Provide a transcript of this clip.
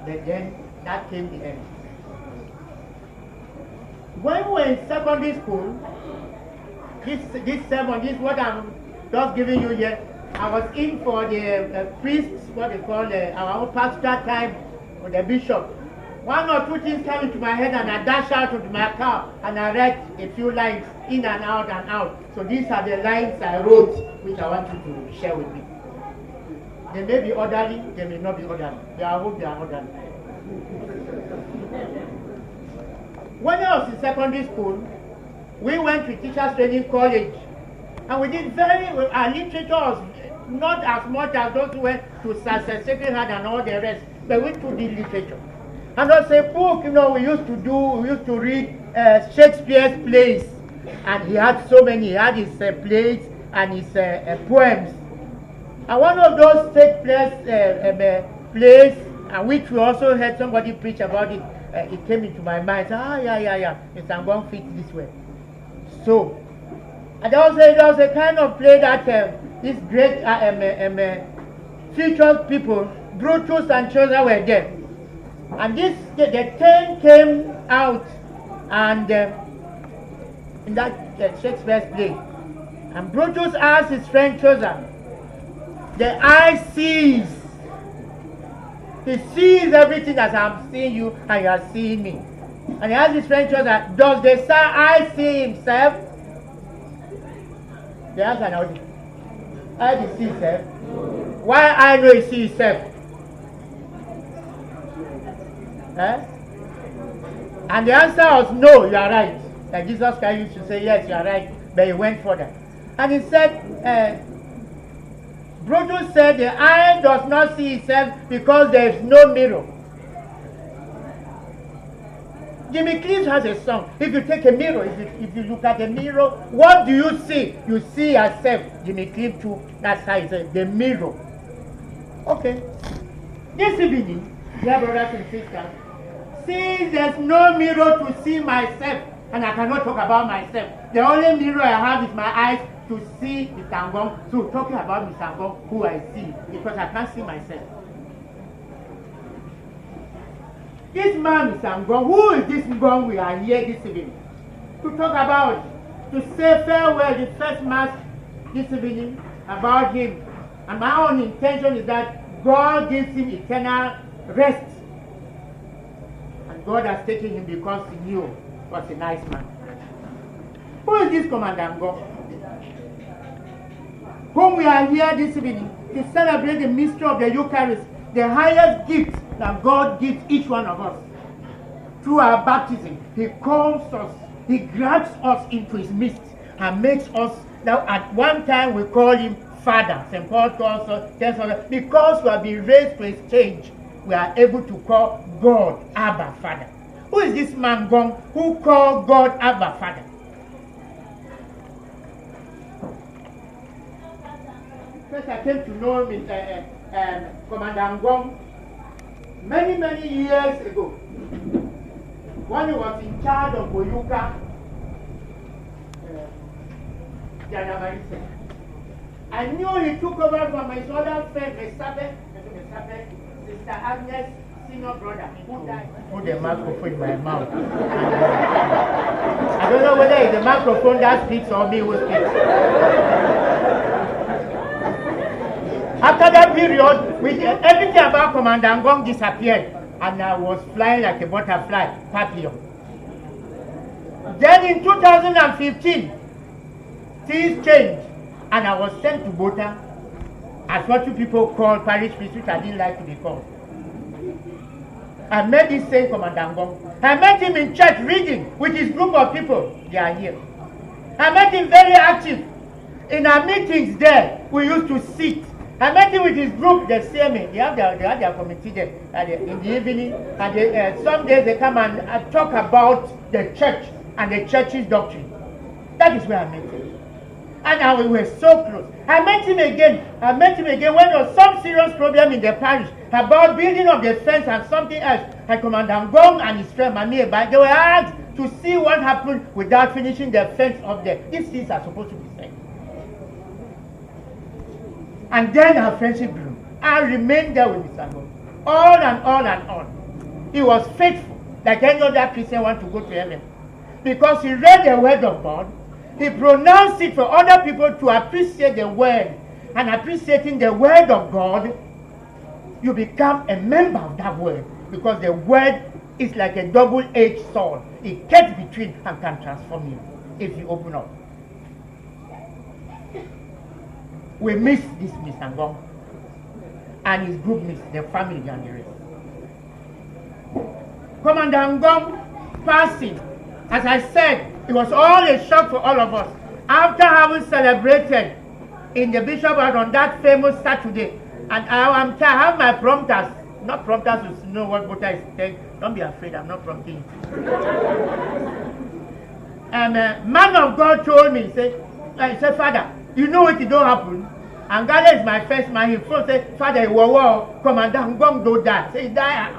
But then that came the end. When we were in secondary school, this sermon, this is what I'm just giving you here. I was in for the priests, what they call our own pastoral time with the bishop. One or two things came into my head and I dashed out into my car and I read a few lines in and out and out. So these are the lines I wrote which I want you to share with me. They may be orderly, they may not be orderly. I hope they are orderly. When I was in secondary school, we went to teachers training college and we did our literature was not as much as those who went to Sacred Heart and all the rest, but we too did literature. And there was a book, we used to read Shakespeare's plays, and he had so many. He had his plays and his poems. And one of those plays, and which we also heard somebody preach about it, it came into my mind. It's I'm going to fit this way. So, and there was a kind of play that these great future people, Brutus and Caesar, were there. And the 10 came out and in that Shakespeare's play. And Brutus asked his friend Caesar, the eye sees. He sees everything as I'm seeing you and you are seeing me. And he asked his friend Caesar, does the eye see himself? The answer now is, I did see himself. Why I know he see himself? And the answer was no, you are right. And Jesus Christ used to say, yes, you are right. But he went further. And he said, Brutus said the eye does not see itself because there is no mirror. Jimmy Cliff has a song. If you take a mirror, if you look at a mirror, what do you see? You see yourself. Jimmy Cliff too, that's how he said, the mirror. Okay. This evening, dear brothers and sisters, since there's no mirror to see myself, and I cannot talk about myself, the only mirror I have is my eyes to see the Pa Ngong. So talking about the Pa Ngong, who I see, because I can't see myself. This man is Pa Ngong. Who is this Ngong we are here this evening to talk about, to say farewell, the first mass this evening about him. And my own intention is that God gives him eternal rest. And God has taken him because he knew he was a nice man. Who is this Commandant Ngong? Whom we are here this evening to celebrate the mystery of the Eucharist, the highest gift that God gives each one of us. Through our baptism, he calls us, he grabs us into his midst and makes us, now at one time we call him Father. St. Paul calls us, because we have been raised to a stage, we are able to call God Abba Father. Who is this man Ngong who called God Abba Father? First I came to know him in Commandant Ngong many years ago, when he was in charge of Boyuka, I knew he took over from his other friend, Sister Agnes, senior brother, who died. Put the microphone in my mouth. I don't know whether it's the microphone that speaks or me who speaks. After that period, everything about Commandant Ngong disappeared, and I was flying like a butterfly, papillon. Then in 2015, things changed, and I was sent to Bota as what you people call parish priest, which I didn't like to be called. I met this same Commandant Ngong. I met him in church reading with his group of people. They are here. I met him very active. In our meetings there, we used to sit. I met him with his group, the CMA. They have their committee there in the evening. And some days they come and talk about the church and the church's doctrine. That is where I met him. And we were so close. I met him again when there was some serious problem in the parish about building of the fence and something else. And Commandant Ngong and his friend Mami, they were asked to see what happened without finishing the fence up there. These things are supposed to be said. And then our friendship grew. I remained there with Mr. Ngong. On and on and on. he was faithful, like any other Christian want to go to heaven. Because he read the word of God, he pronounced it for other people to appreciate the word. And appreciating the word of God, you become a member of that word. Because the word is like a double-edged sword. It gets between and can transform you if you open up. We miss this Mr. Ngong. And his group miss the family and the rest. Commandant Ngong passing, as I said, it was all a shock for all of us. After having celebrated in the bishop house on that famous Saturday, and I have my prompters, not prompters to know what voter is saying. Don't be afraid, I'm not prompting you. And man of God told me, he said, Father, you know what it don't happen? And God is my first man. He first said, Father, Commandant Ngong do that. Say, die.